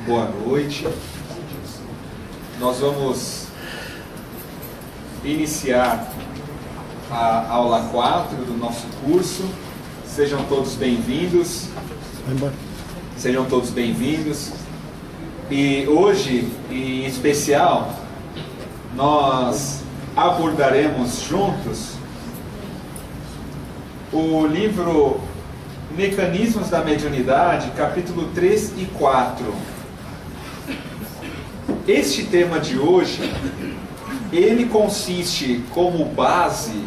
Boa noite. Nós vamos iniciar a aula 4 do nosso curso. Sejam todos bem-vindos. Sejam todos bem-vindos. E hoje, em especial, nós abordaremos juntos o livro Mecanismos da Mediunidade, capítulo 3 e 4. Este tema de hoje, ele consiste como base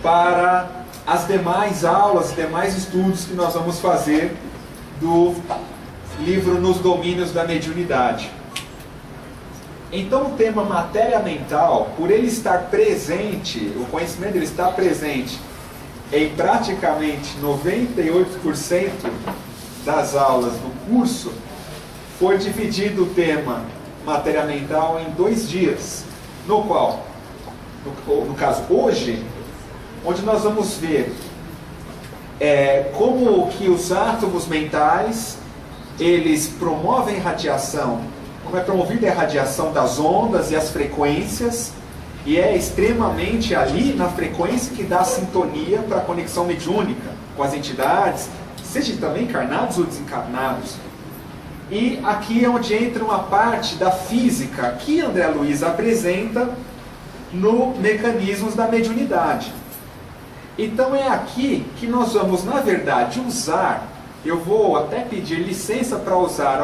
para as demais aulas, demais estudos que nós vamos fazer do livro Nos Domínios da Mediunidade. Então, o tema matéria mental, por ele estar presente, o conhecimento dele está presente em praticamente 98% das aulas do curso, foi dividido o tema matéria mental em 2 dias, no qual, no caso hoje, onde nós vamos ver como que os átomos mentais, eles promovem radiação, como é promovida a radiação das ondas e as frequências, e é extremamente ali na frequência que dá a sintonia para a conexão mediúnica com as entidades, seja também encarnados ou desencarnados. E aqui é onde entra uma parte da física que André Luiz apresenta no Mecanismos da Mediunidade. Então é aqui que nós vamos, na verdade, usar, eu vou até pedir licença para usar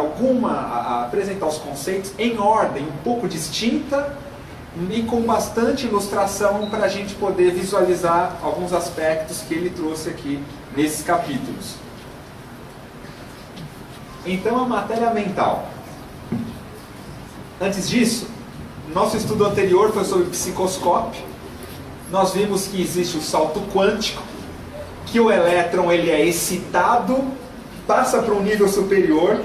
apresentar os conceitos em ordem um pouco distinta e com bastante ilustração para a gente poder visualizar alguns aspectos que ele trouxe aqui nesses capítulos. Então, a matéria mental. Antes disso, nosso estudo anterior foi sobre psicoscópio. Nós vimos que existe o salto quântico, que o elétron ele é excitado, passa para um nível superior,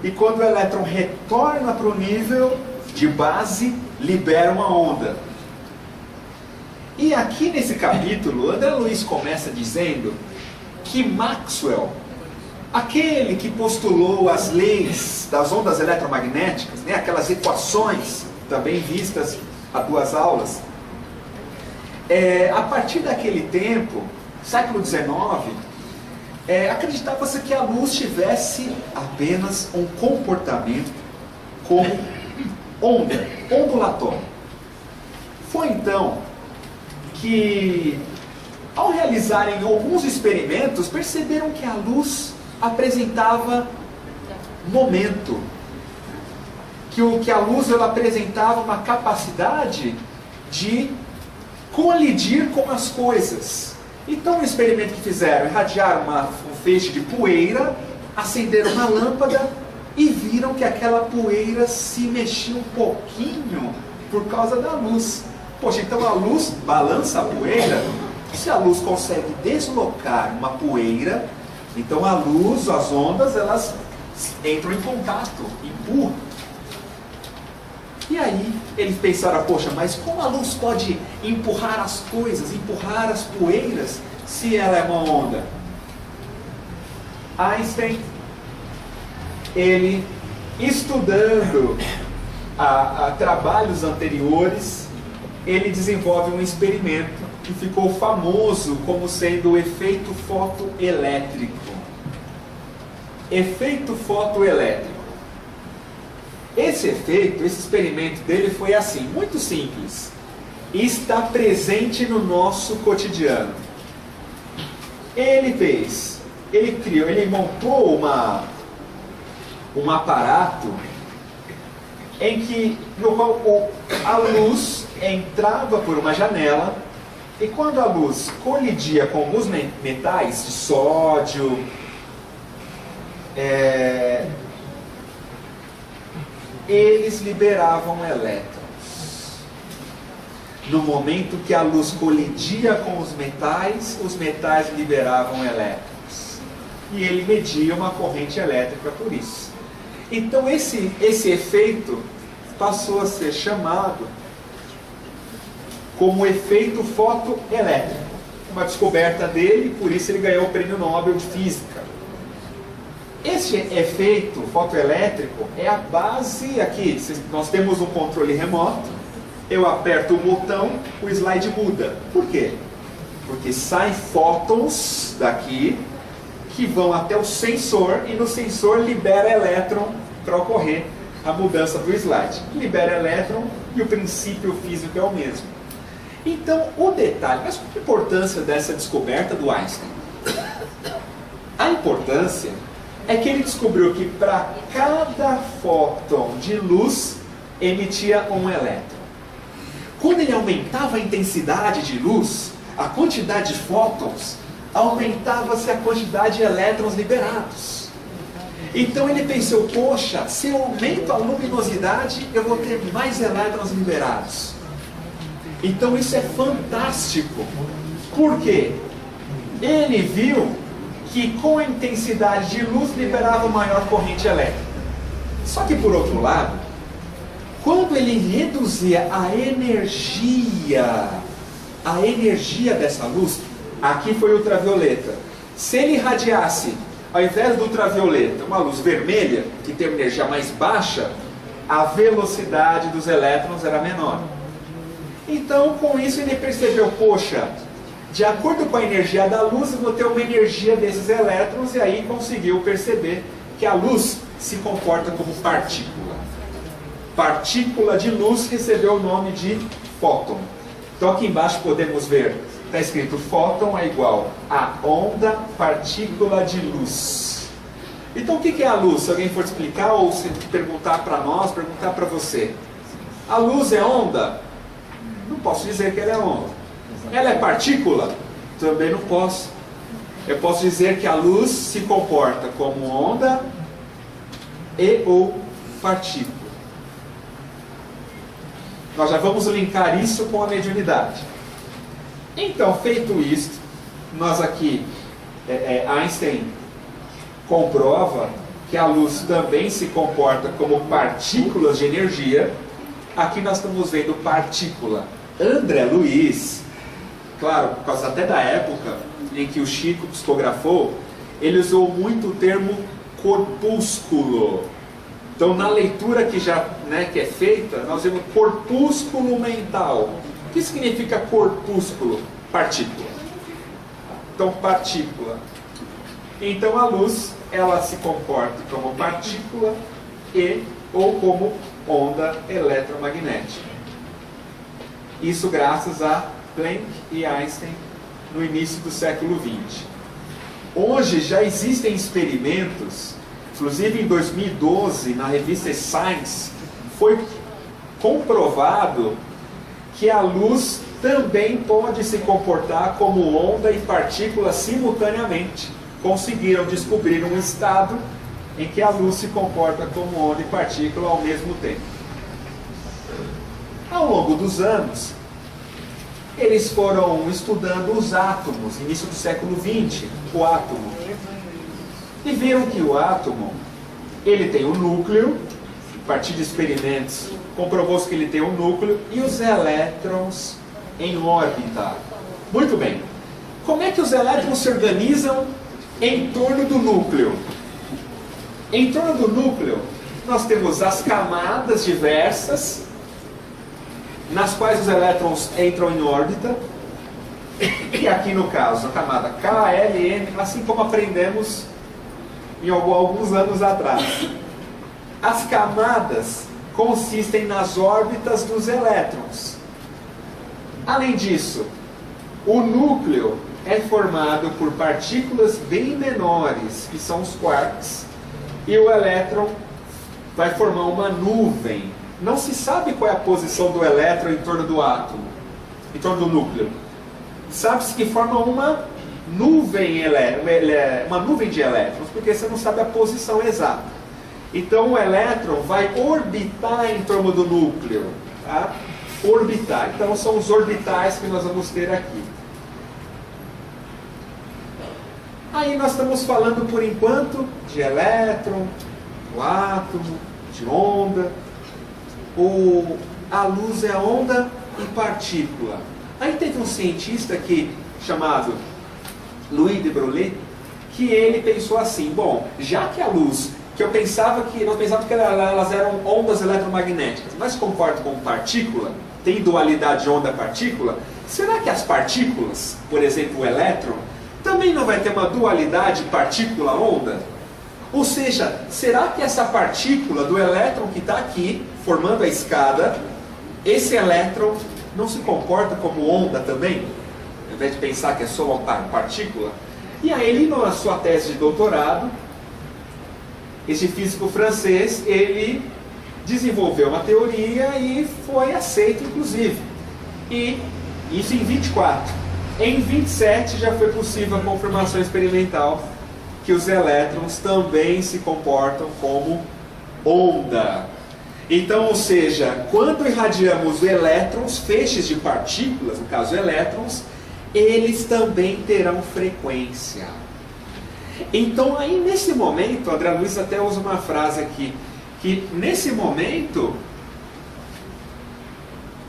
e quando o elétron retorna para o nível de base, libera uma onda. E aqui nesse capítulo, André Luiz começa dizendo que Maxwell, aquele que postulou as leis das ondas eletromagnéticas, né, aquelas equações, também vistas há 2 aulas, a partir daquele tempo, século XIX, acreditava-se que a luz tivesse apenas um comportamento como onda, ondulatório. Foi então que, ao realizarem alguns experimentos, perceberam que a luz apresentava momento, que a luz ela apresentava uma capacidade de colidir com as coisas. Então o experimento que fizeram, irradiaram um feixe de poeira, acenderam uma lâmpada e viram que aquela poeira se mexia um pouquinho por causa da luz. Poxa, então a luz balança a poeira. Se a luz consegue deslocar uma poeira, então a luz, as ondas, elas entram em contato, empurram. E aí eles pensaram, poxa, mas como a luz pode empurrar as coisas, empurrar as poeiras, se ela é uma onda? Einstein, ele, estudando trabalhos anteriores, ele desenvolve um experimento que ficou famoso como sendo o efeito fotoelétrico. Efeito fotoelétrico. Esse experimento dele foi assim, muito simples. Está presente no nosso cotidiano. Ele montou um aparato no qual a luz entrava por uma janela, e quando a luz colidia com alguns metais de sódio, eles liberavam elétrons. No momento que a luz colidia com os metais liberavam elétrons. E ele media uma corrente elétrica por isso. Então esse efeito passou a ser chamado como efeito fotoelétrico. Uma descoberta dele, por isso ele ganhou o Prêmio Nobel de Física. Este efeito fotoelétrico é a base aqui. Nós temos um controle remoto, eu aperto o botão, o slide muda. Por quê? Porque saem fótons daqui que vão até o sensor e no sensor libera elétron para ocorrer a mudança do slide. Libera elétron e o princípio físico é o mesmo. Então, o detalhe, mas qual a importância dessa descoberta do Einstein? A importância é que ele descobriu que para cada fóton de luz emitia um elétron. Quando ele aumentava a intensidade de luz, a quantidade de fótons, aumentava-se a quantidade de elétrons liberados. Então ele pensou, poxa, se eu aumento a luminosidade, eu vou ter mais elétrons liberados. Então isso é fantástico. Por quê? Ele viu que com a intensidade de luz liberava maior corrente elétrica. Só que por outro lado, quando ele reduzia a energia dessa luz, aqui foi ultravioleta. Se ele irradiasse, ao invés do ultravioleta, uma luz vermelha, que tem uma energia mais baixa, a velocidade dos elétrons era menor. Então, com isso, ele percebeu, poxa, de acordo com a energia da luz, eu vou ter uma energia desses elétrons, e aí conseguiu perceber que a luz se comporta como partícula. Partícula de luz recebeu o nome de fóton. Então aqui embaixo podemos ver, está escrito fóton é igual a onda partícula de luz. Então o que é a luz? Se alguém for explicar ou se perguntar para nós, perguntar para você. A luz é onda? Não posso dizer que ela é onda. Ela é partícula? Também não posso. Eu posso dizer que a luz se comporta como onda e ou partícula. Nós já vamos linkar isso com a mediunidade. Então, feito isto, nós aqui, Einstein comprova que a luz também se comporta como partículas de energia. Aqui nós estamos vendo partícula. André Luiz, claro, por causa até da época em que o Chico psicografou, ele usou muito o termo corpúsculo. Então, na leitura que que é feita, nós vemos corpúsculo mental. O que significa corpúsculo? Partícula. Então, partícula. Então, a luz, ela se comporta como partícula ou como onda eletromagnética. Isso graças a Planck e Einstein no início do século XX. Hoje já existem experimentos. Inclusive em 2012, na revista Science, foi comprovado que a luz também pode se comportar como onda e partícula simultaneamente. Conseguiram descobrir um estado em que a luz se comporta como onda e partícula ao mesmo tempo. Ao longo dos anos, eles foram estudando os átomos, início do século XX, o átomo. E viram que o átomo, ele tem um núcleo, a partir de experimentos, comprovou-se que ele tem um núcleo, e os elétrons em órbita. Muito bem. Como é que os elétrons se organizam em torno do núcleo? Em torno do núcleo, nós temos as camadas diversas, nas quais os elétrons entram em órbita, e aqui no caso, a camada K, L, M, assim como aprendemos em alguns anos atrás. As camadas consistem nas órbitas dos elétrons. Além disso, o núcleo é formado por partículas bem menores, que são os quarks, e o elétron vai formar uma nuvem. Não se sabe qual é a posição do elétron em torno do átomo, em torno do núcleo. Sabe-se que forma uma nuvem de elétrons, porque você não sabe a posição exata. Então o elétron vai orbitar em torno do núcleo, tá? Orbitar. Então são os orbitais que nós vamos ter aqui. Aí nós estamos falando por enquanto de elétron, do átomo, de onda. A luz é onda e partícula. Aí teve um cientista aqui chamado Louis de Broglie, que ele pensou assim, bom, já que a luz, que nós pensávamos que elas eram ondas eletromagnéticas, mas se comportam como partícula, tem dualidade onda-partícula, será que as partículas, por exemplo o elétron, também não vai ter uma dualidade partícula-onda? Ou seja, será que essa partícula do elétron que está aqui, formando a escada, esse elétron não se comporta como onda também? Ao invés de pensar que é só uma partícula? E aí ele, na sua tese de doutorado, esse físico francês, ele desenvolveu uma teoria e foi aceito inclusive. E isso em 24. Em 27 já foi possível a confirmação experimental que os elétrons também se comportam como onda. Então, ou seja, quando irradiamos elétrons, feixes de partículas, no caso elétrons, eles também terão frequência. Então, aí nesse momento, André Luiz até usa uma frase aqui, que nesse momento,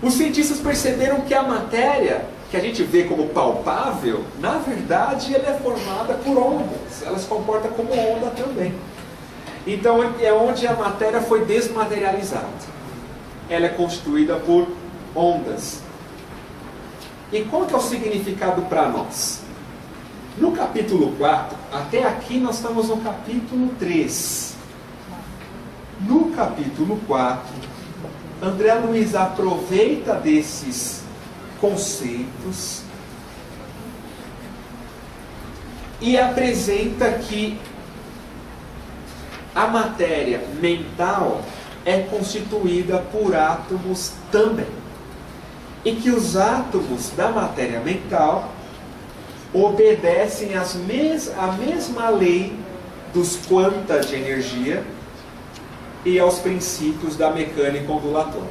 os cientistas perceberam que a matéria, que a gente vê como palpável, na verdade ela é formada por ondas, ela se comporta como onda também. Então é onde a matéria foi desmaterializada. Ela é constituída por ondas. E qual que é o significado para nós? No capítulo 4, até aqui nós estamos no capítulo 3. No capítulo 4, André Luiz aproveita desses conceitos e apresenta que a matéria mental é constituída por átomos também. E que os átomos da matéria mental obedecem à mesma lei dos quanta de energia e aos princípios da mecânica ondulatória.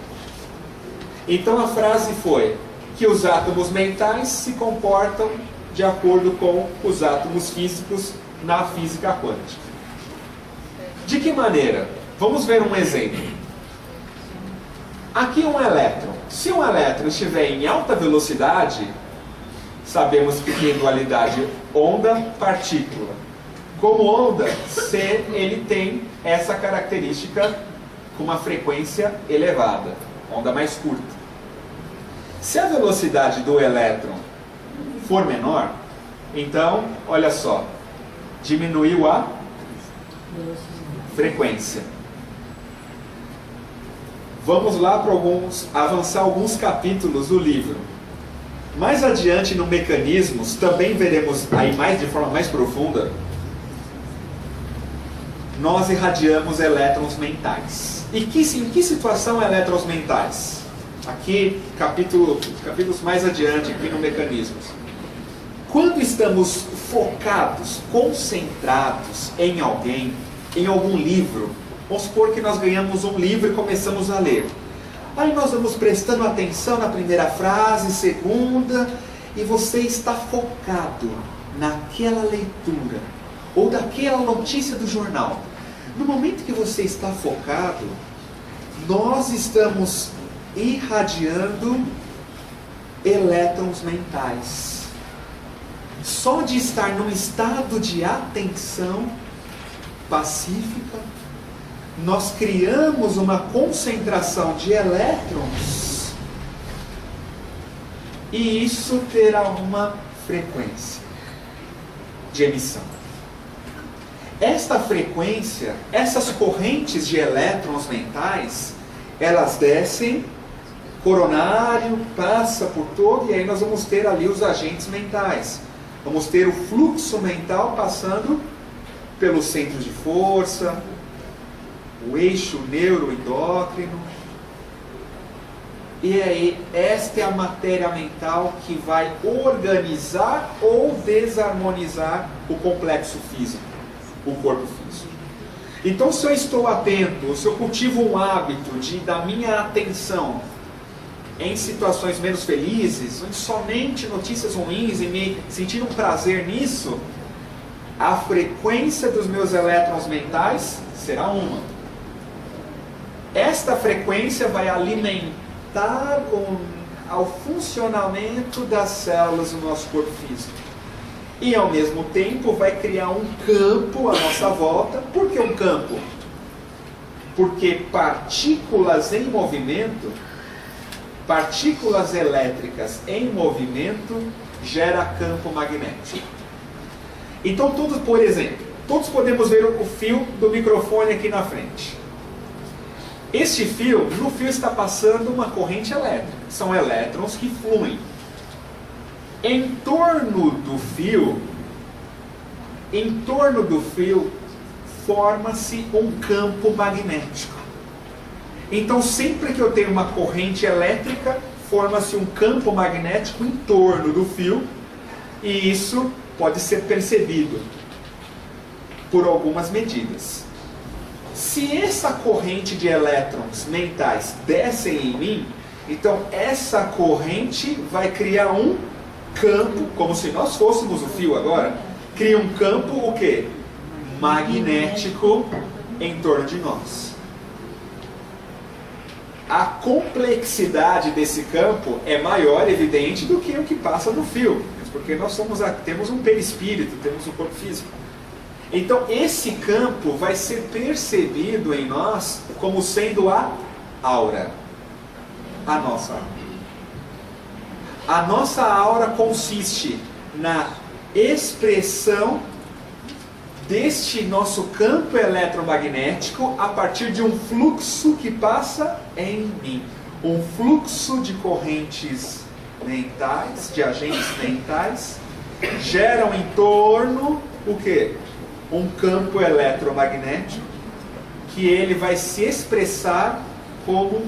Então a frase foi que os átomos mentais se comportam de acordo com os átomos físicos na física quântica. De que maneira? Vamos ver um exemplo. Aqui um elétron. Se um elétron estiver em alta velocidade, sabemos que tem dualidade onda-partícula. Como onda, ele tem essa característica com uma frequência elevada, onda mais curta. Se a velocidade do elétron for menor, então, olha só, diminuiu a frequência. Vamos lá para avançar alguns capítulos do livro. Mais adiante no Mecanismos, também veremos aí de forma mais profunda, nós irradiamos elétrons mentais. E em que situação elétrons mentais? Aqui, capítulos mais adiante, aqui no Mecanismos. Quando estamos focados, concentrados em alguém, em algum livro, vamos supor que nós ganhamos um livro e começamos a ler. Aí nós vamos prestando atenção na primeira frase, segunda, e você está focado naquela leitura, ou daquela notícia do jornal. No momento que você está focado, nós estamos irradiando elétrons mentais. Só de estar num estado de atenção pacífica, nós criamos uma concentração de elétrons e isso terá uma frequência de emissão. Esta frequência, essas correntes de elétrons mentais, elas descem, coronário, passa por todo, e aí nós vamos ter ali os agentes mentais. Vamos ter o fluxo mental passando pelo centro de força, o eixo neuroendócrino. E aí, esta é a matéria mental que vai organizar ou desarmonizar o complexo físico, o corpo físico. Então, se eu estou atento, se eu cultivo um hábito da minha atenção em situações menos felizes, onde somente notícias ruins e me sentir um prazer nisso, a frequência dos meus elétrons mentais será uma. Esta frequência vai alimentar ao funcionamento das células do nosso corpo físico. E ao mesmo tempo vai criar um campo à nossa volta. Por que um campo? Porque partículas em movimento, partículas elétricas em movimento, gera campo magnético. Então todos, por exemplo, todos podemos ver o fio do microfone aqui na frente. Este fio, no fio está passando uma corrente elétrica. São elétrons que fluem. Em torno do fio, forma-se um campo magnético. Então, sempre que eu tenho uma corrente elétrica, forma-se um campo magnético em torno do fio, e isso pode ser percebido por algumas medidas. Se essa corrente de elétrons mentais descem em mim, então essa corrente vai criar um campo, como se nós fôssemos o fio agora, cria um campo o quê? Magnético em torno de nós. A complexidade desse campo é maior, evidente, do que o que passa no fio, porque nós temos um perispírito, temos um corpo físico. Então esse campo vai ser percebido em nós como sendo a aura, a nossa aura. A nossa aura consiste na expressão deste nosso campo eletromagnético a partir de um fluxo que passa em mim. Um fluxo de correntes mentais, de agentes mentais, geram em torno o quê? Um campo eletromagnético que ele vai se expressar como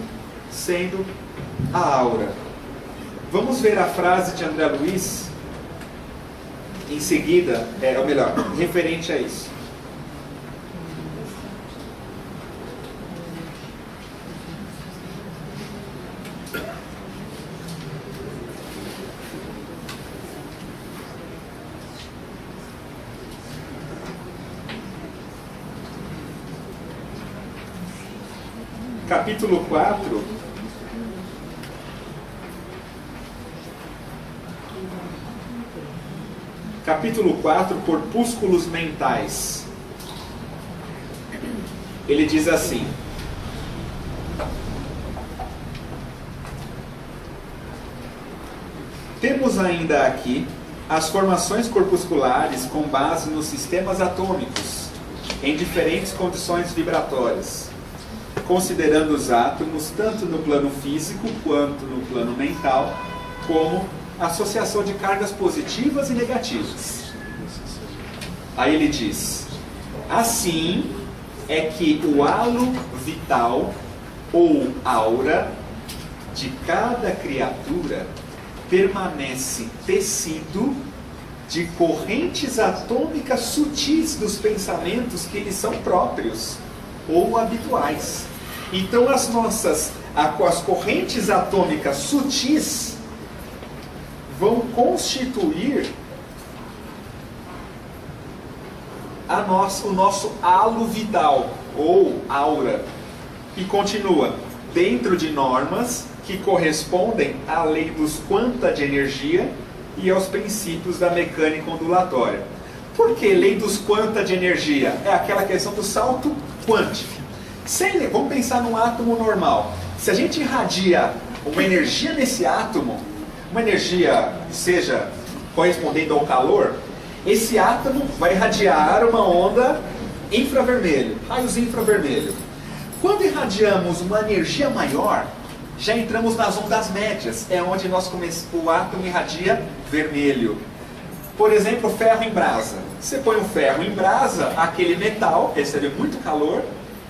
sendo a aura. Vamos ver a frase de André Luiz em seguida, ou melhor, referente a isso. Capítulo 4, capítulo 4, Corpúsculos Mentais. Ele diz assim: temos ainda aqui as formações corpusculares com base nos sistemas atômicos, em diferentes condições vibratórias, considerando os átomos tanto no plano físico quanto no plano mental, como associação de cargas positivas e negativas. Aí ele diz: assim é que o halo vital ou aura de cada criatura permanece tecido de correntes atômicas sutis dos pensamentos que lhes são próprios ou habituais. Então as correntes atômicas sutis vão constituir o nosso halo vital ou aura, e continua dentro de normas que correspondem à lei dos quanta de energia e aos princípios da mecânica ondulatória. Por que lei dos quanta de energia? É aquela questão do salto quântico. Vamos pensar num átomo normal. Se a gente irradia uma energia nesse átomo, uma energia que seja correspondendo ao calor, esse átomo vai irradiar uma onda infravermelho, raios infravermelho. Quando irradiamos uma energia maior, já entramos nas ondas médias, é onde o átomo irradia vermelho. Por exemplo, ferro em brasa. Você põe um ferro em brasa, aquele metal recebe muito calor,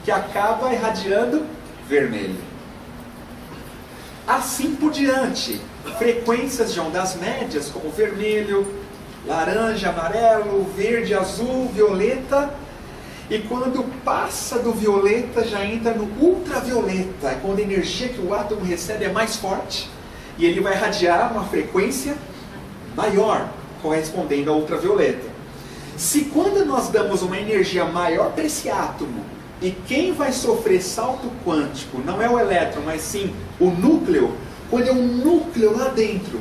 que acaba irradiando vermelho. Assim por diante, frequências de ondas médias, como vermelho, laranja, amarelo, verde, azul, violeta, e quando passa do violeta já entra no ultravioleta, é quando a energia que o átomo recebe é mais forte, e ele vai irradiar uma frequência maior, correspondendo ao ultravioleta. Se quando nós damos uma energia maior para esse átomo, e quem vai sofrer salto quântico não é o elétron, mas sim o núcleo, quando é um núcleo lá dentro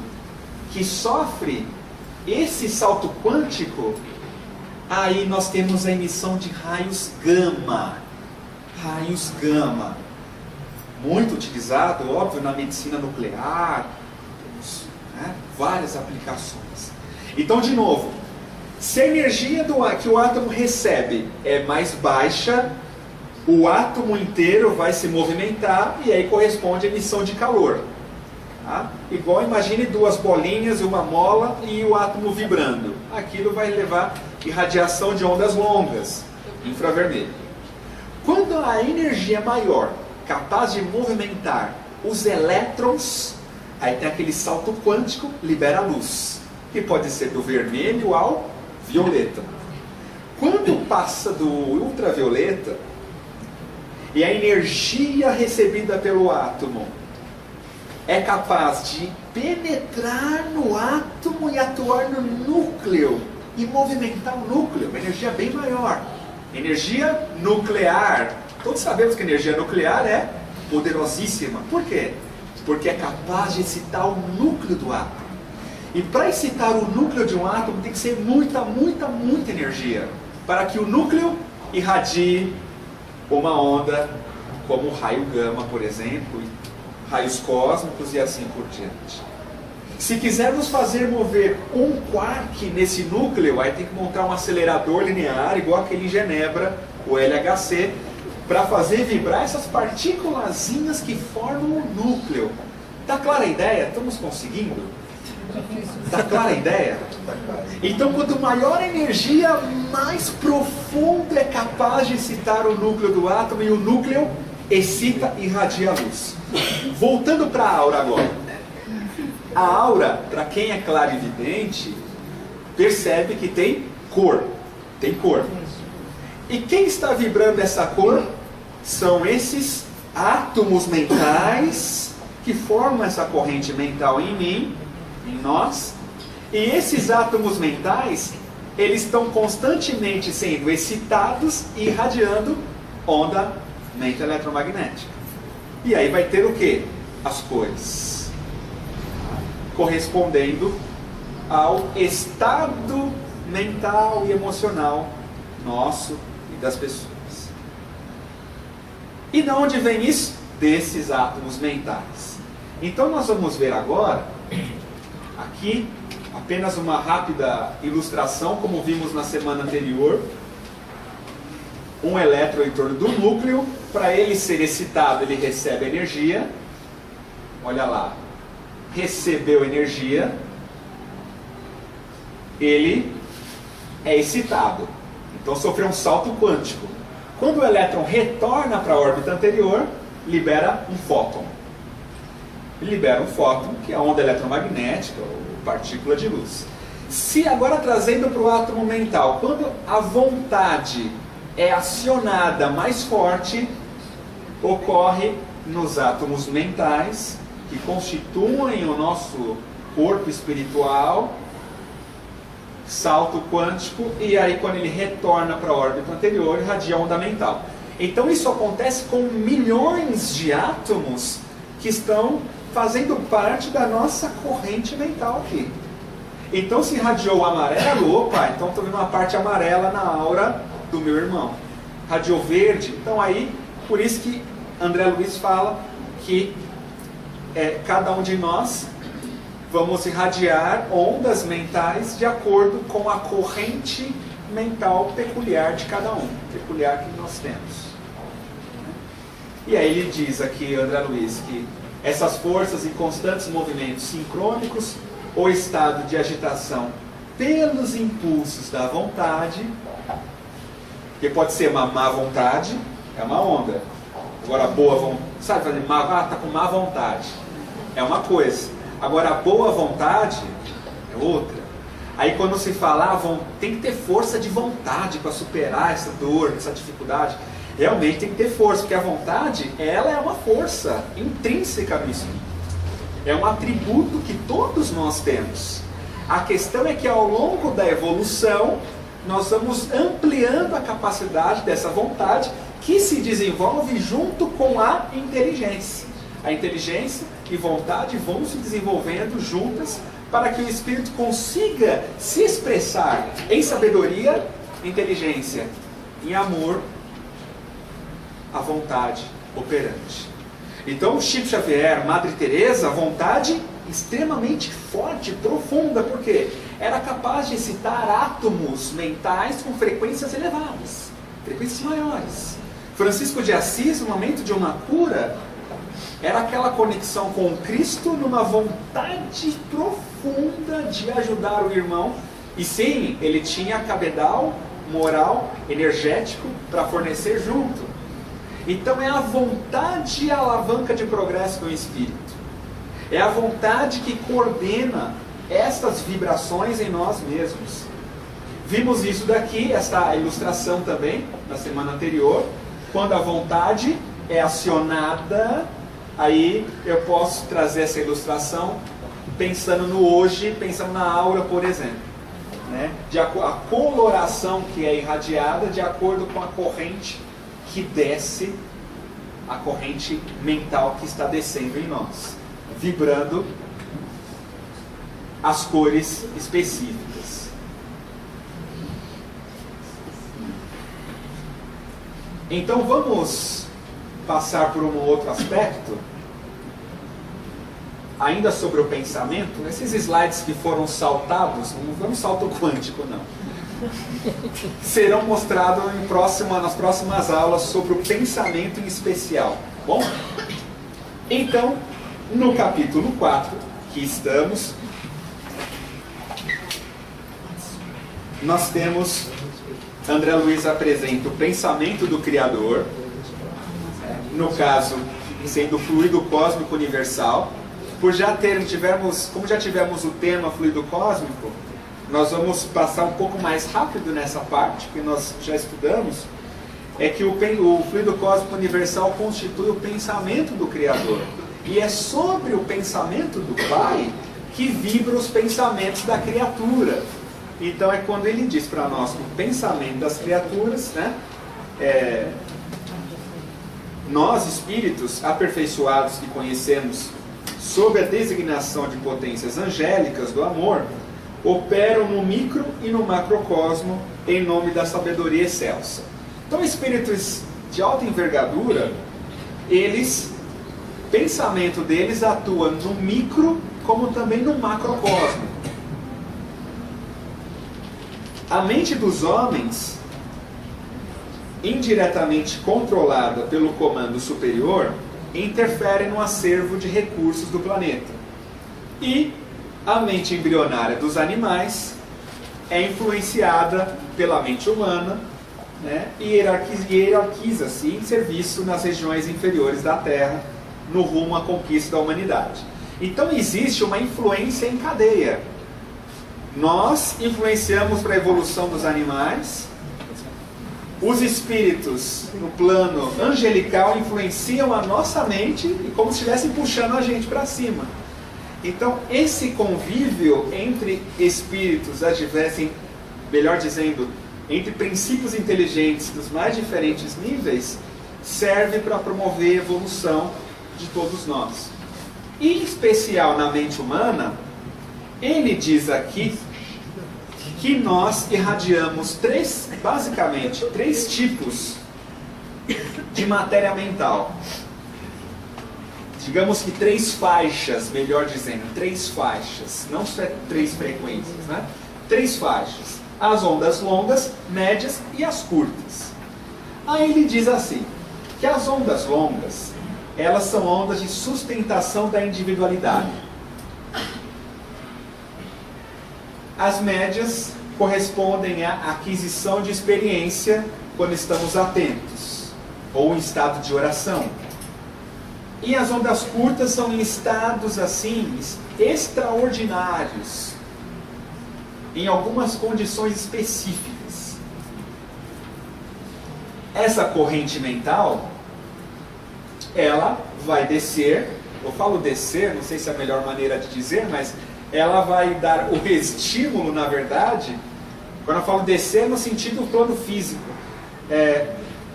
que sofre esse salto quântico, aí nós temos a emissão de raios gama. Raios gama. Muito utilizado, óbvio, na medicina nuclear. Temos, né, várias aplicações. Então, de novo, se a energia que o átomo recebe é mais baixa, o átomo inteiro vai se movimentar e aí corresponde à emissão de calor. Tá? Igual, imagine duas bolinhas e uma mola e o átomo vibrando. Aquilo vai levar irradiação de ondas longas, infravermelho. Quando a energia é maior, capaz de movimentar os elétrons, aí tem aquele salto quântico, libera luz, que pode ser do vermelho ao violeta. Quando passa do ultravioleta, e a energia recebida pelo átomo é capaz de penetrar no átomo e atuar no núcleo e movimentar o núcleo, uma energia bem maior. Energia nuclear. Todos sabemos que a energia nuclear é poderosíssima. Por quê? Porque é capaz de excitar o núcleo do átomo. E para excitar o núcleo de um átomo tem que ser muita, muita, muita energia para que o núcleo irradie uma onda como o raio gama, por exemplo, raios cósmicos e assim por diante. Se quisermos fazer mover um quark nesse núcleo, aí tem que montar um acelerador linear, igual aquele em Genebra, o LHC, para fazer vibrar essas partículazinhas que formam o núcleo. Está clara a ideia? Estamos conseguindo? Está clara a ideia? Então, quanto maior a energia, mais profundo é capaz de excitar o núcleo do átomo, e o núcleo excita e irradia a luz. Voltando para a aura agora. A aura, para quem é clarividente, percebe que tem cor. Tem cor. E quem está vibrando essa cor são esses átomos mentais que formam essa corrente mental em mim, em nós. E esses átomos mentais, eles estão constantemente sendo excitados e irradiando onda mente eletromagnética. E aí vai ter o quê? As cores, correspondendo ao estado mental e emocional nosso e das pessoas. E de onde vem isso? Desses átomos mentais. Então nós vamos ver agora, aqui, apenas uma rápida ilustração, como vimos na semana anterior. Um elétron em torno do núcleo, para ele ser excitado, ele recebe energia. Olha lá, recebeu energia, ele é excitado. Então sofreu um salto quântico. Quando o elétron retorna para a órbita anterior, libera um fóton. Ele libera um fóton, que é a onda eletromagnética, ou partícula de luz. Se agora trazendo para o átomo mental, quando a vontade é acionada mais forte, ocorre nos átomos mentais, que constituem o nosso corpo espiritual, salto quântico, e aí quando ele retorna para a órbita anterior, irradia a onda mental. Então isso acontece com milhões de átomos que estão fazendo parte da nossa corrente mental aqui. Então se irradiou o amarelo, opa, então estou vendo uma parte amarela na aura do meu irmão. Radiou verde, então aí, por isso que André Luiz fala que cada um de nós vamos irradiar ondas mentais de acordo com a corrente mental peculiar de cada um, peculiar que nós temos. E aí ele diz aqui, André Luiz, que essas forças em constantes movimentos sincrônicos ou estado de agitação pelos impulsos da vontade, que pode ser uma má vontade, é uma onda. Agora, boa vontade, sabe, fazer tá com má vontade, é uma coisa. Agora, a boa vontade é outra. Aí, quando se fala, tem que ter força de vontade para superar essa dor, essa dificuldade. Realmente tem que ter força, porque a vontade, ela é uma força intrínseca no espírito. É um atributo que todos nós temos. A questão é que ao longo da evolução, nós vamos ampliando a capacidade dessa vontade, que se desenvolve junto com a inteligência. A inteligência e vontade vão se desenvolvendo juntas para que o espírito consiga se expressar em sabedoria, inteligência, em amor, a vontade operante. Então, Chico Xavier, Madre Teresa, a vontade extremamente forte, profunda, porque era capaz de excitar átomos mentais com frequências elevadas, frequências maiores. Francisco de Assis, no momento de uma cura, era aquela conexão com Cristo numa vontade profunda de ajudar o irmão. E sim, ele tinha cabedal moral, energético para fornecer junto. Então é a vontade e a alavanca de progresso do espírito. É a vontade que coordena estas vibrações em nós mesmos. Vimos isso daqui, essa ilustração também, na semana anterior. Quando a vontade é acionada, aí eu posso trazer essa ilustração pensando no hoje, pensando na aura, por exemplo. Né? A coloração que é irradiada de acordo com a corrente que desce, a corrente mental que está descendo em nós, vibrando as cores específicas. Então vamos passar por um outro aspecto, ainda sobre o pensamento. Esses slides que foram saltados, não foi um salto quântico não, serão mostrados nas próximas aulas sobre o pensamento em especial. Bom? Então, no capítulo 4, que estamos, nós temos, André Luiz apresenta o pensamento do Criador, no caso, sendo o fluido cósmico universal. Como já tivemos o tema fluido cósmico, nós vamos passar um pouco mais rápido nessa parte, que nós já estudamos, é que o fluido cósmico universal constitui o pensamento do Criador. E é sobre o pensamento do Pai que vibram os pensamentos da criatura. Então é quando ele diz para nós que o pensamento das criaturas, né, nós espíritos aperfeiçoados que conhecemos sob a designação de potências angélicas do amor, operam no micro e no macrocosmo em nome da sabedoria excelsa. Então, espíritos de alta envergadura, pensamento deles atua no micro como também no macrocosmo. A mente dos homens, indiretamente controlada pelo comando superior, interfere no acervo de recursos do planeta. E a mente embrionária dos animais é influenciada pela mente humana, né, e hierarquiza-se em serviço nas regiões inferiores da Terra, no rumo à conquista da humanidade. Então existe uma influência em cadeia. Nós influenciamos para a evolução dos animais, os espíritos no plano angelical influenciam a nossa mente e como se estivessem puxando a gente para cima. Então esse convívio entre espíritos melhor dizendo, entre princípios inteligentes dos mais diferentes níveis, serve para promover a evolução de todos nós. Em especial na mente humana, ele diz aqui que nós irradiamos basicamente três tipos de matéria mental. Digamos que 3 faixas, melhor dizendo, 3 faixas, não 3 frequências, né? 3 faixas. As ondas longas, médias e as curtas. Aí ele diz assim, que as ondas longas, elas são ondas de sustentação da individualidade. As médias correspondem à aquisição de experiência quando estamos atentos, ou em estado de oração. E as ondas curtas são em estados assim, extraordinários, em algumas condições específicas. Essa corrente mental, ela vai descer, eu falo descer, não sei se é a melhor maneira de dizer, mas ela vai dar o estímulo, na verdade, quando eu falo descer no sentido plano físico,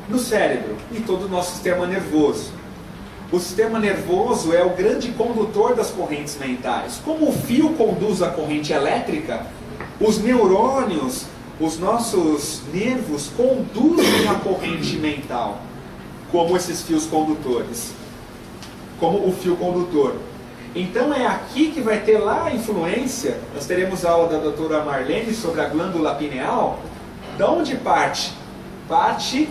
no cérebro e todo o nosso sistema nervoso. o sistema nervoso é o grande condutor das correntes mentais. Como o fio conduz a corrente elétrica, os neurônios, os nossos nervos conduzem a corrente mental, como esses fios condutores, como o fio condutor. Então é aqui que vai ter lá a influência. Nós teremos a aula da doutora Marlene sobre a glândula pineal. De onde parte? Parte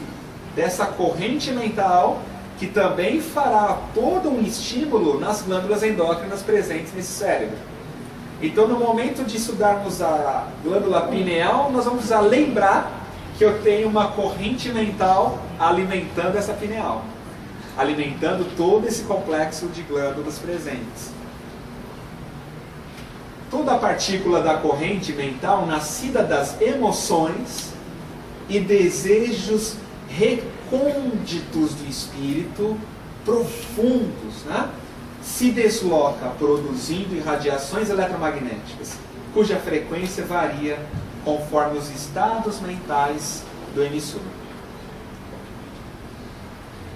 dessa corrente mental que também fará todo um estímulo nas glândulas endócrinas presentes nesse cérebro. Então, no momento de estudarmos a glândula pineal, nós vamos precisar lembrar que eu tenho uma corrente mental alimentando essa pineal, alimentando todo esse complexo de glândulas presentes. Toda a partícula da corrente mental, nascida das emoções e desejos recônditos do espírito, profundos, né? Se desloca produzindo irradiações eletromagnéticas, cuja frequência varia conforme os estados mentais do emissor.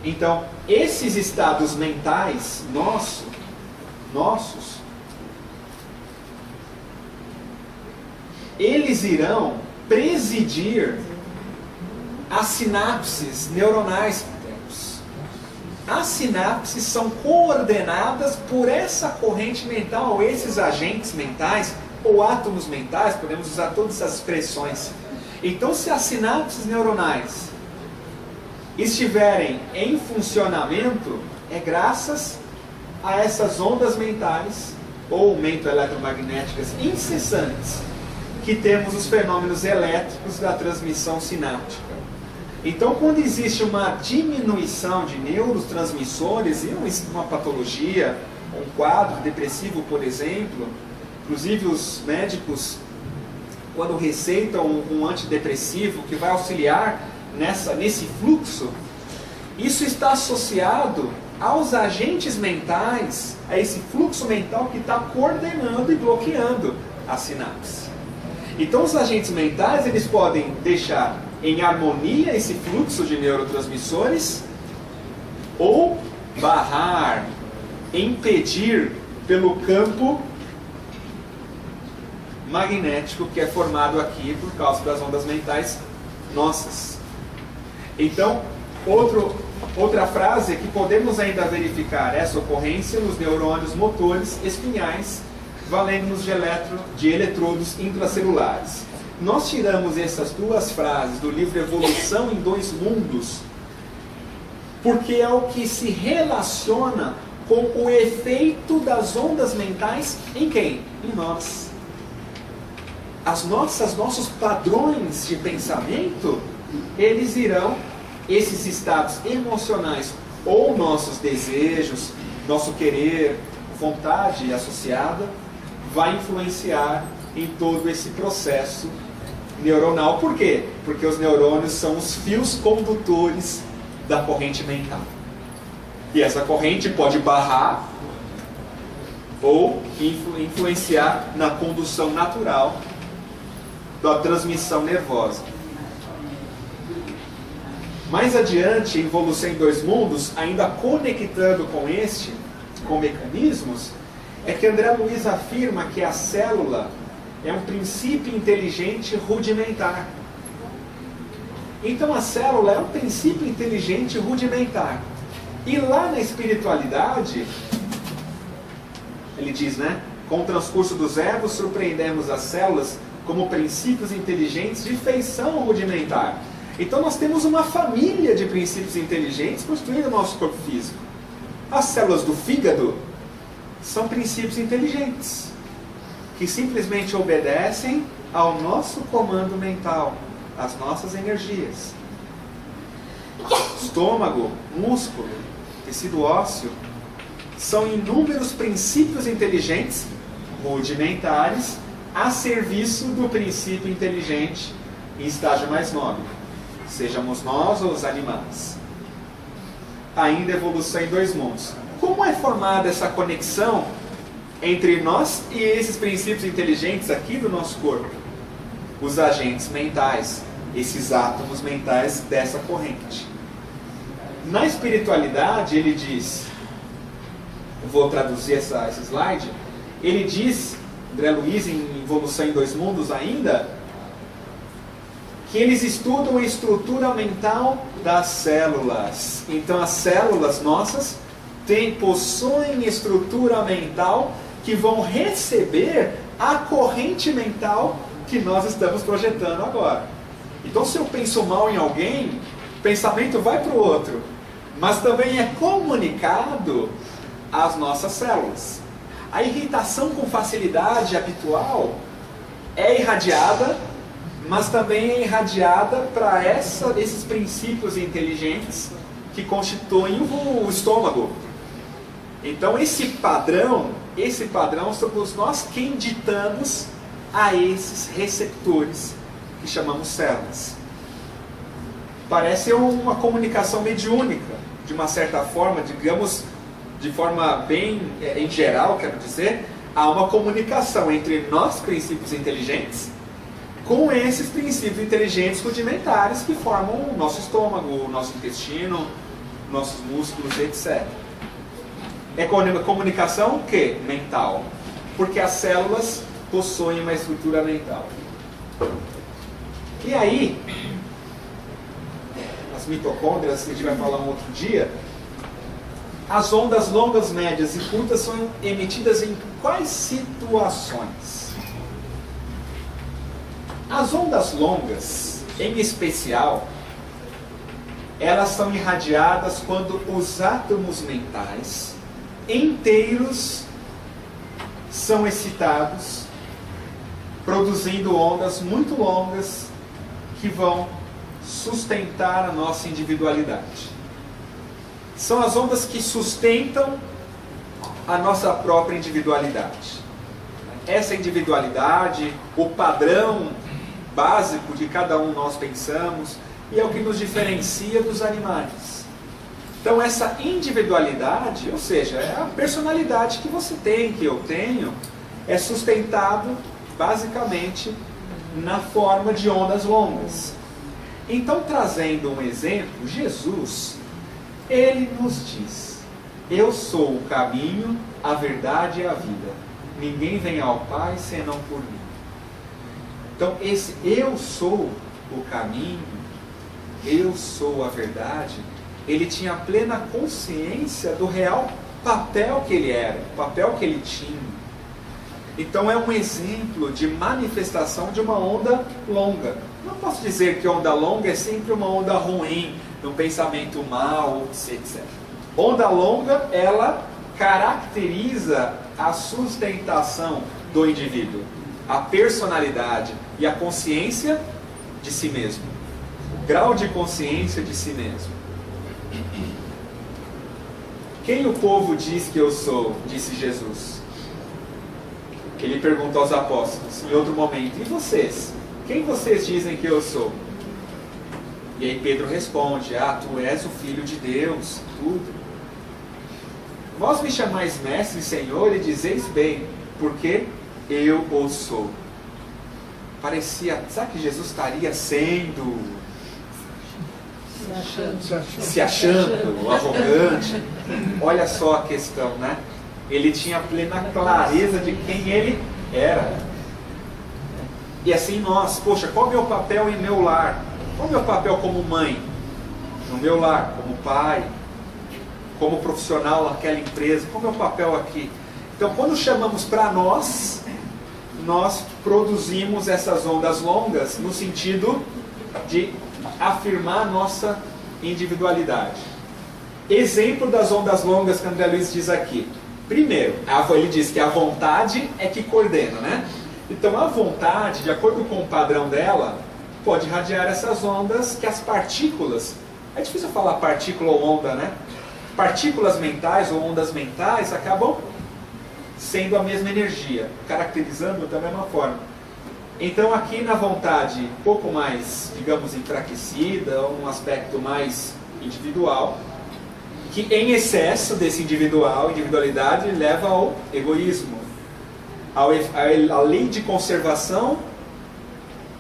Então, esses estados mentais nossos, eles irão presidir as sinapses neuronais. As sinapses são coordenadas por essa corrente mental, ou esses agentes mentais, ou átomos mentais, podemos usar todas essas expressões. Então, se as sinapses neuronais estiverem em funcionamento, é graças a essas ondas mentais, ou mento-eletromagnéticas incessantes, que temos os fenômenos elétricos da transmissão sináptica. Então, quando existe uma diminuição de neurotransmissores e uma patologia, um quadro depressivo, por exemplo, inclusive os médicos, quando receitam um antidepressivo que vai auxiliar nesse fluxo, isso está associado aos agentes mentais, a esse fluxo mental que está coordenando e bloqueando a sinapse. Então, os agentes mentais, eles podem deixar em harmonia esse fluxo de neurotransmissores, ou barrar, impedir pelo campo magnético que é formado aqui por causa das ondas mentais nossas. Então, outra frase é que podemos ainda verificar essa ocorrência nos neurônios motores espinhais, valendo-nos de eletrodos intracelulares. Nós tiramos essas duas frases do livro Evolução em Dois Mundos, porque é o que se relaciona com o efeito das ondas mentais em quem? Em nós. Nossos padrões de pensamento, eles irão, esses estados emocionais, ou nossos desejos, nosso querer, vontade associada, vai influenciar em todo esse processo neuronal. Por quê? Porque os neurônios são os fios condutores da corrente mental. E essa corrente pode barrar ou influenciar na condução natural da transmissão nervosa. Mais adiante, em Evolução em Dois Mundos, ainda conectando com mecanismos, é que André Luiz afirma que a célula é um princípio inteligente rudimentar. Então a célula é um princípio inteligente rudimentar. E lá na espiritualidade, ele diz, né? Com o transcurso dos erros, surpreendemos as células como princípios inteligentes de feição rudimentar. Então nós temos uma família de princípios inteligentes construindo o nosso corpo físico. As células do fígado são princípios inteligentes, que simplesmente obedecem ao nosso comando mental, às nossas energias. Estômago, músculo, tecido ósseo, são inúmeros princípios inteligentes rudimentares a serviço do princípio inteligente em estágio mais nobre, sejamos nós ou os animais. Ainda Evolução em Dois Mundos. Como é formada essa conexão entre nós e esses princípios inteligentes aqui do nosso corpo? Os agentes mentais, esses átomos mentais dessa corrente. Na espiritualidade, ele diz eu vou traduzir esse slide, ele diz, André Luiz, em Evolução em Dois Mundos ainda, que eles estudam a estrutura mental das células. Então as células nossas possuem estrutura mental que vão receber a corrente mental que nós estamos projetando agora. Então se eu penso mal em alguém, o pensamento vai para o outro, mas também é comunicado às nossas células. A irritação com facilidade habitual é irradiada, mas também é irradiada para esses princípios inteligentes que constituem o estômago. Então esse padrão somos nós quem ditamos a esses receptores que chamamos células. Parece uma comunicação mediúnica, de uma certa forma, digamos, de forma bem em geral, quero dizer, há uma comunicação entre nós, princípios inteligentes, com esses princípios inteligentes rudimentares que formam o nosso estômago, o nosso intestino, nossos músculos, etc. É comunicação o quê? Mental. Porque as células possuem uma estrutura mental. E aí, as mitocôndrias, que a gente vai falar um outro dia, as ondas longas, médias e curtas são emitidas em quais situações? As ondas longas, em especial, elas são irradiadas quando os átomos mentais inteiros são excitados, produzindo ondas muito longas que vão sustentar a nossa individualidade. São as ondas que sustentam a nossa própria individualidade. Essa individualidade, o padrão básico de cada um nós pensamos, e é o que nos diferencia dos animais. Então essa individualidade, ou seja, é a personalidade que você tem, que eu tenho, é sustentado basicamente na forma de ondas longas. Então, trazendo um exemplo, Jesus, ele nos diz: eu sou o caminho, a verdade e a vida. Ninguém vem ao Pai senão por mim. Então, esse eu sou o caminho, eu sou a verdade, ele tinha plena consciência do real papel que ele era, o papel que ele tinha. Então é um exemplo de manifestação de uma onda longa. Não posso dizer que onda longa é sempre uma onda ruim, um pensamento mau, etc. Onda longa, ela caracteriza a sustentação do indivíduo, a personalidade e a consciência de si mesmo. O grau de consciência de si mesmo. Quem o povo diz que eu sou? Disse Jesus. Ele perguntou aos apóstolos em outro momento: e vocês? Quem vocês dizem que eu sou? E aí Pedro responde: tu és o Filho de Deus, tudo. Vós me chamais mestre e Senhor e dizeis bem, porque eu o sou. Parecia, sabe que Jesus estaria sendo... se achando, arrogante. Olha só a questão, né? Ele tinha plena clareza de quem ele era. E assim nós, poxa, qual é o meu papel em meu lar? Qual é o meu papel como mãe? No meu lar, como pai, como profissional naquela empresa, qual é o meu papel aqui? Então, quando chamamos para nós, nós produzimos essas ondas longas no sentido de afirmar a nossa individualidade. Exemplo das ondas longas que André Luiz diz aqui. Primeiro, ele diz que a vontade é que coordena, né? Então a vontade, de acordo com o padrão dela, pode irradiar essas ondas que as partículas... É difícil falar partícula ou onda, né? Partículas mentais ou ondas mentais acabam sendo a mesma energia, caracterizando da mesma forma. Então aqui na vontade um pouco mais, digamos, enfraquecida, um aspecto mais individual, que em excesso desse individualidade leva ao egoísmo, a lei de conservação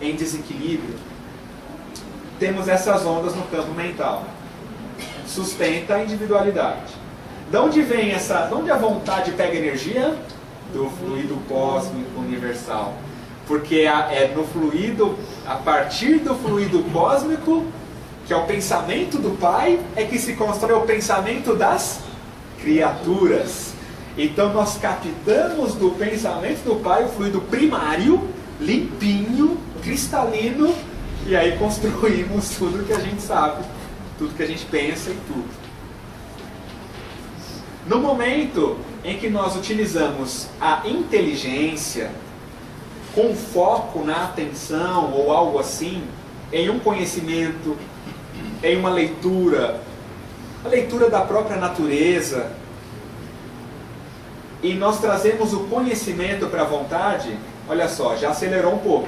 em desequilíbrio. Temos essas ondas no campo mental. Sustenta a individualidade. De onde a vontade pega energia? Do fluido cósmico universal. Porque é no fluido, a partir do fluido cósmico, que é o pensamento do Pai, é que se constrói o pensamento das criaturas. Então nós captamos do pensamento do Pai o fluido primário, limpinho, cristalino, e aí construímos tudo que a gente sabe, tudo que a gente pensa e tudo. No momento em que nós utilizamos a inteligência com foco na atenção ou algo assim, em um conhecimento, em uma leitura, a leitura da própria natureza, e nós trazemos o conhecimento para a vontade, olha só, já acelerou um pouco.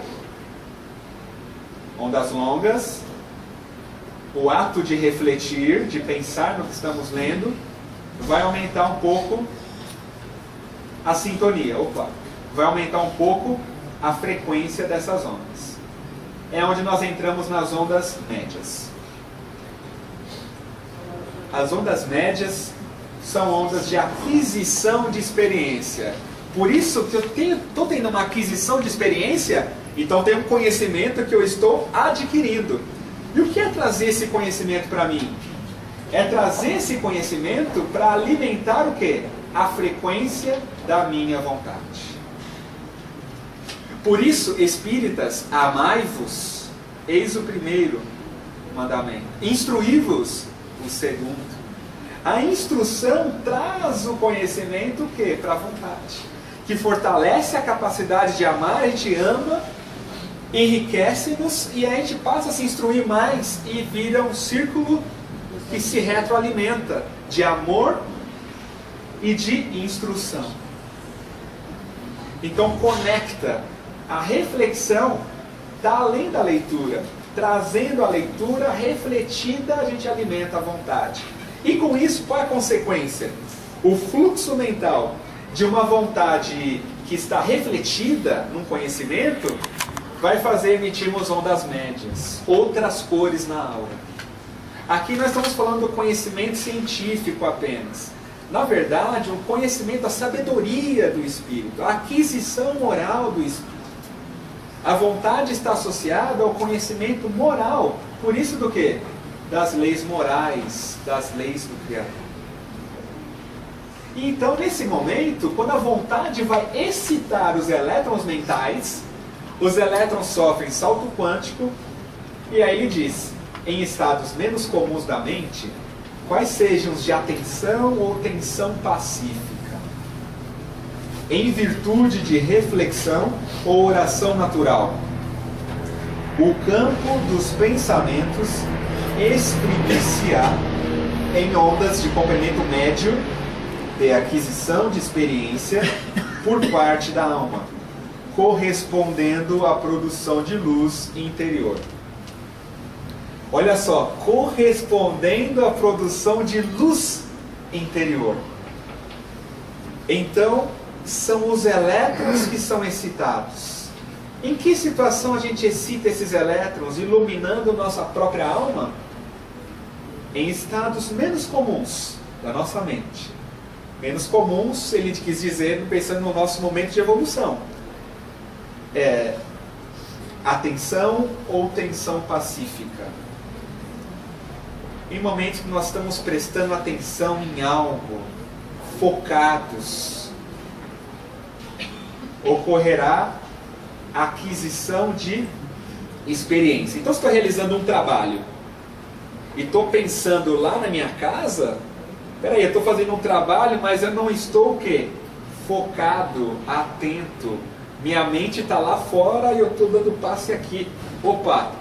Ondas longas, o ato de refletir, de pensar no que estamos lendo, vai aumentar um pouco a sintonia, vai aumentar um pouco a frequência dessas ondas. É onde nós entramos nas ondas médias. As ondas médias são ondas de aquisição de experiência. Por isso que eu estou tendo uma aquisição de experiência, então tem um conhecimento que eu estou adquirindo. E o que é trazer esse conhecimento para mim? É trazer esse conhecimento para alimentar o quê? A frequência da minha vontade. Por isso, espíritas, amai-vos, eis o primeiro mandamento. Instruí-vos, o segundo. A instrução traz o conhecimento o quê? Para a vontade. Que fortalece a capacidade de amar, a gente ama, enriquece-nos e a gente passa a se instruir mais e vira um círculo que se retroalimenta de amor e de instrução. Então conecta. A reflexão está além da leitura. Trazendo a leitura refletida, a gente alimenta a vontade. E com isso, qual é a consequência? O fluxo mental de uma vontade que está refletida num conhecimento vai fazer emitirmos ondas médias, outras cores na aura. Aqui nós estamos falando do conhecimento científico apenas. Na verdade, o conhecimento, a sabedoria do espírito, a aquisição moral do espírito. A vontade está associada ao conhecimento moral. Por isso do quê? Das leis morais, das leis do Criador. E então, nesse momento, quando a vontade vai excitar os elétrons mentais, os elétrons sofrem salto quântico, e aí ele diz, em estados menos comuns da mente, quais sejam os de atenção ou tensão pacífica, em virtude de reflexão ou oração natural. O campo dos pensamentos exprimir-se-á em ondas de comprimento médio de aquisição de experiência por parte da alma, correspondendo à produção de luz interior. Olha só, correspondendo à produção de luz interior. Então, são os elétrons que são excitados. Em que situação a gente excita esses elétrons, iluminando nossa própria alma? Em estados menos comuns da nossa mente. Menos comuns, ele quis dizer, pensando no nosso momento de evolução. Atenção ou tensão pacífica. Em momentos que nós estamos prestando atenção em algo, focados, ocorrerá a aquisição de experiência. Então, se estou realizando um trabalho e estou pensando lá na minha casa, peraí, eu estou fazendo um trabalho, mas eu não estou o quê? Focado, atento. Minha mente está lá fora e eu estou dando passe aqui. Opa!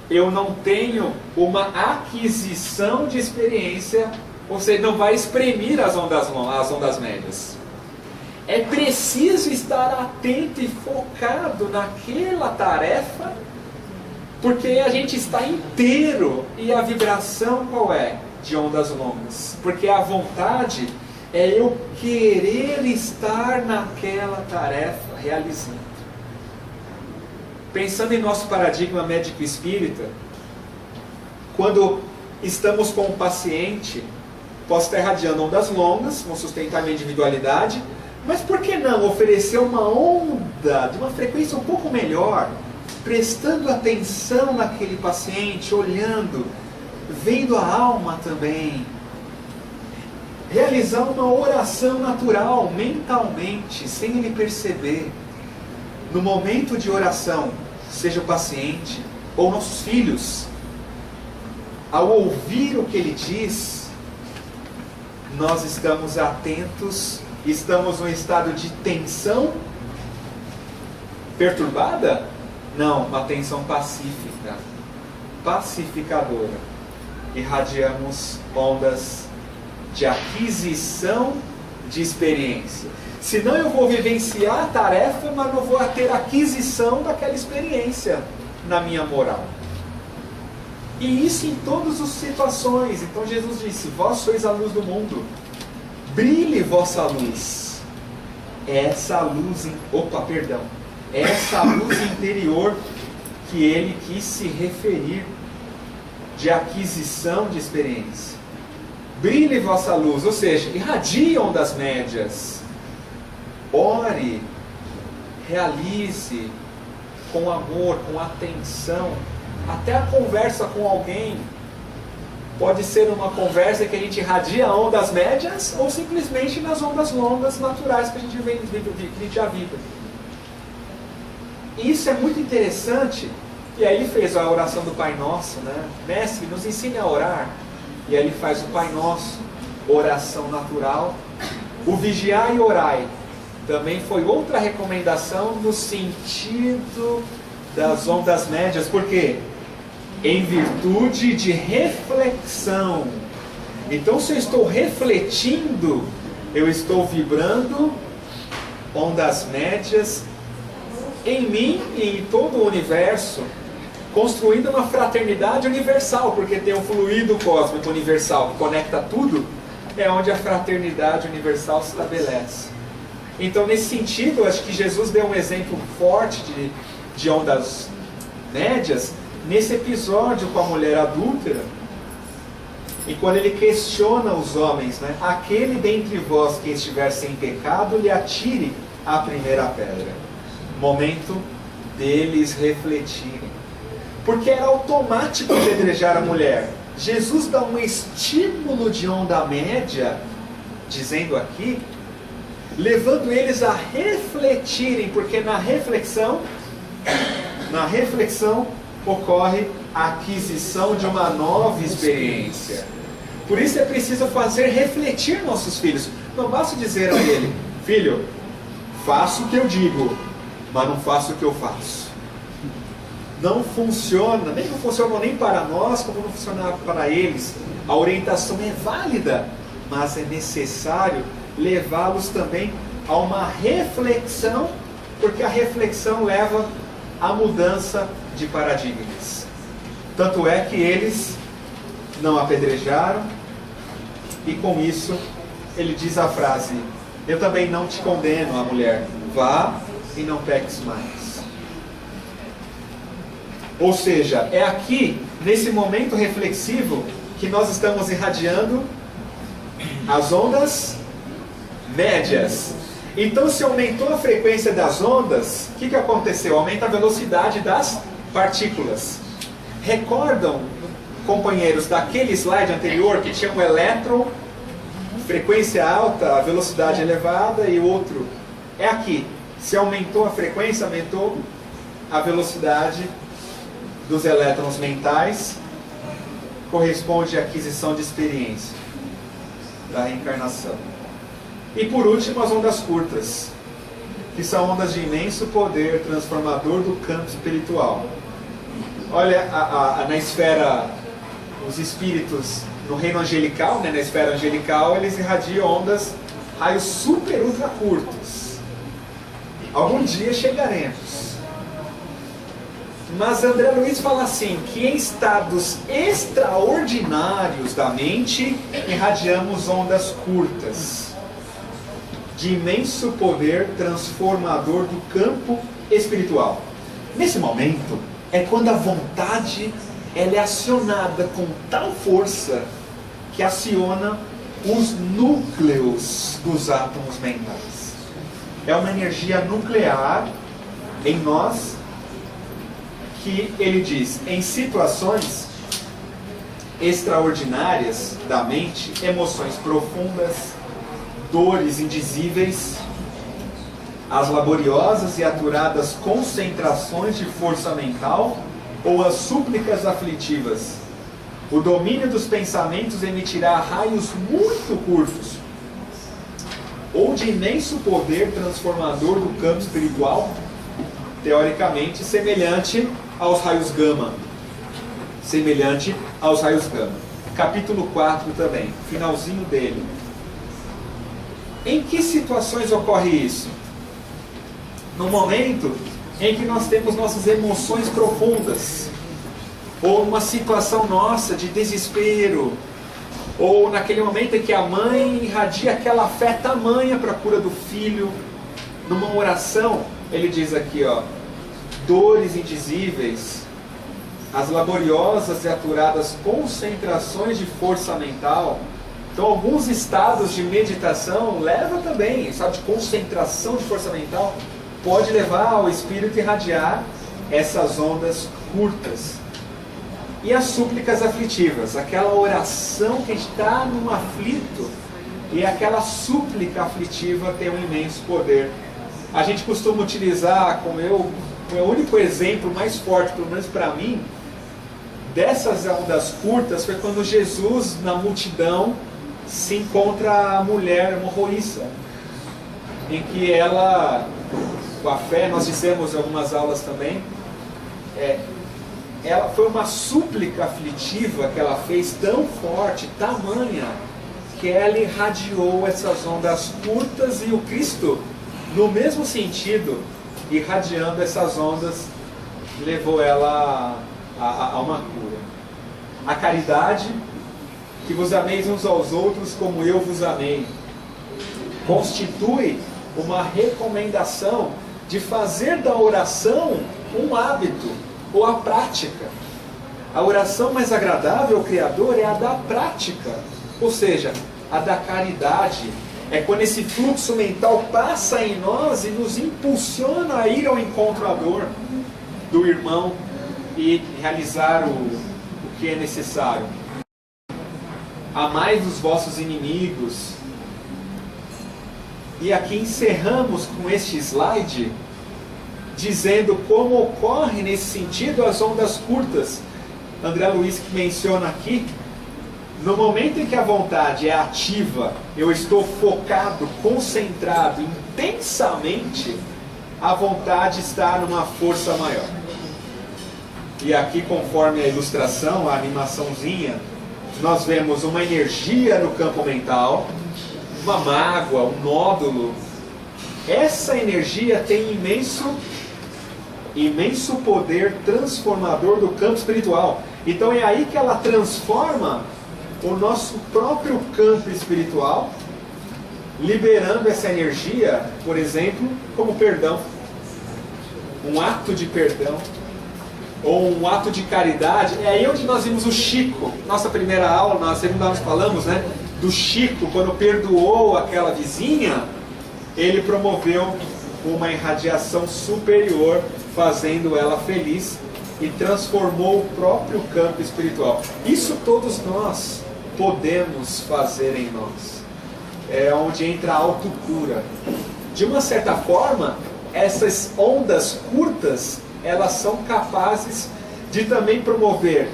Eu não tenho uma aquisição de experiência, ou seja, não vai espremir as ondas médias. É preciso estar atento e focado naquela tarefa, porque a gente está inteiro. E a vibração qual é? De ondas longas. Porque a vontade é eu querer estar naquela tarefa realizando. Pensando em nosso paradigma médico espírita, quando estamos com um paciente posso estar irradiando ondas longas, vão sustentar minha individualidade, mas por que não oferecer uma onda de uma frequência um pouco melhor, prestando atenção naquele paciente, olhando, vendo a alma também, realizar uma oração natural, mentalmente, sem ele perceber. No momento de oração, seja o paciente ou nossos filhos, ao ouvir o que ele diz, nós estamos atentos, estamos num estado de tensão perturbada? Não, uma tensão pacífica, pacificadora. Irradiamos ondas de aquisição de experiência. Senão eu vou vivenciar a tarefa, mas não vou ter aquisição daquela experiência na minha moral. E isso em todas as situações. Então Jesus disse: vós sois a luz do mundo, brilhe vossa luz. Essa luz, essa luz interior que ele quis se referir, de aquisição de experiência. Brilhe vossa luz, ou seja, irradie ondas médias. Ore, realize com amor, com atenção. Até a conversa com alguém pode ser uma conversa que a gente irradia ondas médias ou simplesmente nas ondas longas naturais que a gente vive a vida. E isso é muito interessante. E aí ele fez a oração do Pai Nosso, né? Mestre, nos ensine a orar. E aí ele faz o Pai Nosso, oração natural. O vigiai e orai também foi outra recomendação no sentido das ondas médias. Por quê? Em virtude de reflexão. Então, se eu estou refletindo, eu estou vibrando ondas médias em mim e em todo o universo, construindo uma fraternidade universal, porque tem um fluido cósmico universal que conecta tudo, é onde a fraternidade universal se estabelece. Então, nesse sentido, eu acho que Jesus deu um exemplo forte de ondas médias, nesse episódio com a mulher adúltera, e quando ele questiona os homens, né? Aquele dentre vós que estiver sem pecado, lhe atire a primeira pedra. Momento deles refletirem. Porque era automático apedrejar a mulher. Jesus dá um estímulo de onda média, dizendo aqui, levando eles a refletirem, porque na reflexão ocorre a aquisição de uma nova experiência. Por isso é preciso fazer refletir nossos filhos. Não basta dizer a ele: filho, faço o que eu digo, mas não faço o que eu faço. Não funciona, não funciona nem para nós, como não funciona para eles. A orientação é válida, mas é necessário levá-los também a uma reflexão, porque a reflexão leva à mudança de paradigmas. Tanto é que eles não apedrejaram, e com isso ele diz a frase: eu também não te condeno, a mulher, vá e não peques mais. Ou seja, é aqui, nesse momento reflexivo, que nós estamos irradiando as ondas médias. Então, se aumentou a frequência das ondas, o que aconteceu? Aumenta a velocidade das partículas. Recordam, companheiros, daquele slide anterior que tinha um elétron, frequência alta, a velocidade elevada, e outro? É aqui. Se aumentou a frequência, aumentou a velocidade dos elétrons mentais, corresponde à aquisição de experiência da reencarnação. E por último, as ondas curtas, que são ondas de imenso poder transformador do campo espiritual. Olha, na esfera, os espíritos no reino angelical, né, na esfera angelical, eles irradiam ondas, raios super ultra curtos. Algum dia chegaremos. Mas André Luiz fala assim, que em estados extraordinários da mente, irradiamos ondas curtas, de imenso poder transformador do campo espiritual. Nesse momento, é quando a vontade ela é acionada com tal força, que aciona os núcleos dos átomos mentais. É uma energia nuclear em nós que ele diz, em situações extraordinárias da mente, emoções profundas, dores indizíveis, as laboriosas e aturadas concentrações de força mental ou as súplicas aflitivas. O domínio dos pensamentos emitirá raios muito curtos, ou de imenso poder transformador do campo espiritual, teoricamente semelhante aos raios gama. Semelhante aos raios gama. Capítulo 4 também, finalzinho dele. Em que situações ocorre isso? No momento em que nós temos nossas emoções profundas, ou numa situação nossa de desespero, ou naquele momento em que a mãe irradia aquela fé tamanha para a cura do filho, numa oração, ele diz aqui, ó, dores indizíveis, as laboriosas e aturadas concentrações de força mental. Então alguns estados de meditação leva também, sabe, de concentração de força mental, pode levar ao espírito irradiar essas ondas curtas. E as súplicas aflitivas, aquela oração que está num aflito, e aquela súplica aflitiva tem um imenso poder. A gente costuma utilizar, como o meu único exemplo mais forte, pelo menos para mim, dessas ondas curtas, foi quando Jesus, na multidão, se encontra a mulher hemorroíça, em que ela, com a fé, nós dissemos em algumas aulas também, ela foi uma súplica aflitiva que ela fez tão forte, tamanha, que ela irradiou essas ondas curtas, e o Cristo, no mesmo sentido, irradiando essas ondas, levou ela a uma cura. A caridade, que vos ameis uns aos outros como eu vos amei, constitui uma recomendação de fazer da oração um hábito, ou a prática. A oração mais agradável ao Criador é a da prática, ou seja, a da caridade. É quando esse fluxo mental passa em nós e nos impulsiona a ir ao encontro à dor do irmão e realizar o que é necessário. Amai os vossos inimigos. E aqui encerramos com este slide, dizendo como ocorre nesse sentido as ondas curtas. André Luiz que menciona aqui, no momento em que a vontade é ativa, eu estou focado, concentrado, intensamente, a vontade está numa força maior. E aqui, conforme a ilustração, a animaçãozinha, nós vemos uma energia no campo mental, uma mágoa, um nódulo. Essa energia tem imenso poder transformador do campo espiritual. Então é aí que ela transforma o nosso próprio campo espiritual, liberando essa energia, por exemplo, como perdão, um ato de perdão, ou um ato de caridade. É aí onde nós vimos o Chico, nossa primeira aula, na segunda aula nós falamos, né, do Chico, quando perdoou aquela vizinha, ele promoveu uma irradiação superior, fazendo ela feliz, e transformou o próprio campo espiritual. Isso todos nós podemos fazer em nós. É onde entra a autocura. De uma certa forma, essas ondas curtas, elas são capazes de também promover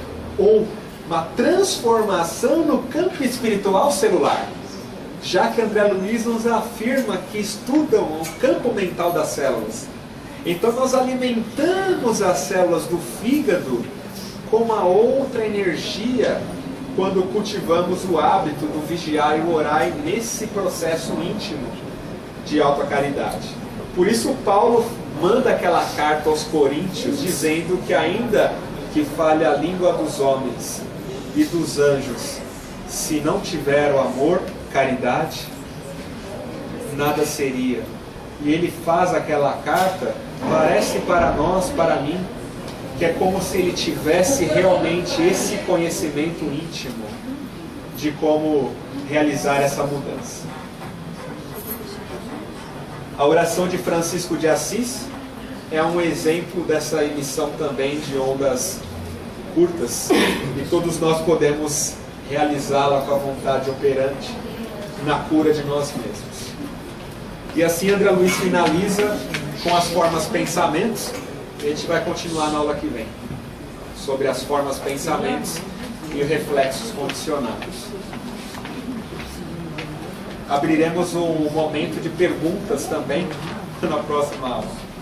uma transformação no campo espiritual celular. Já que André Luiz nos afirma que estudam o campo mental das células. Então nós alimentamos as células do fígado com uma outra energia quando cultivamos o hábito do vigiar e o orar nesse processo íntimo de autocaridade. Por isso Paulo manda aquela carta aos Coríntios dizendo que ainda que fale a língua dos homens e dos anjos, se não tiver o amor, caridade, nada seria. E ele faz aquela carta, parece para nós, para mim, que é como se ele tivesse realmente esse conhecimento íntimo de como realizar essa mudança. A oração de Francisco de Assis é um exemplo dessa emissão também de ondas curtas, e todos nós podemos realizá-la com a vontade operante na cura de nós mesmos. E assim André Luiz finaliza com as formas pensamentos, e a gente vai continuar na aula que vem, sobre as formas pensamentos e reflexos condicionados. Abriremos um momento de perguntas também na próxima aula.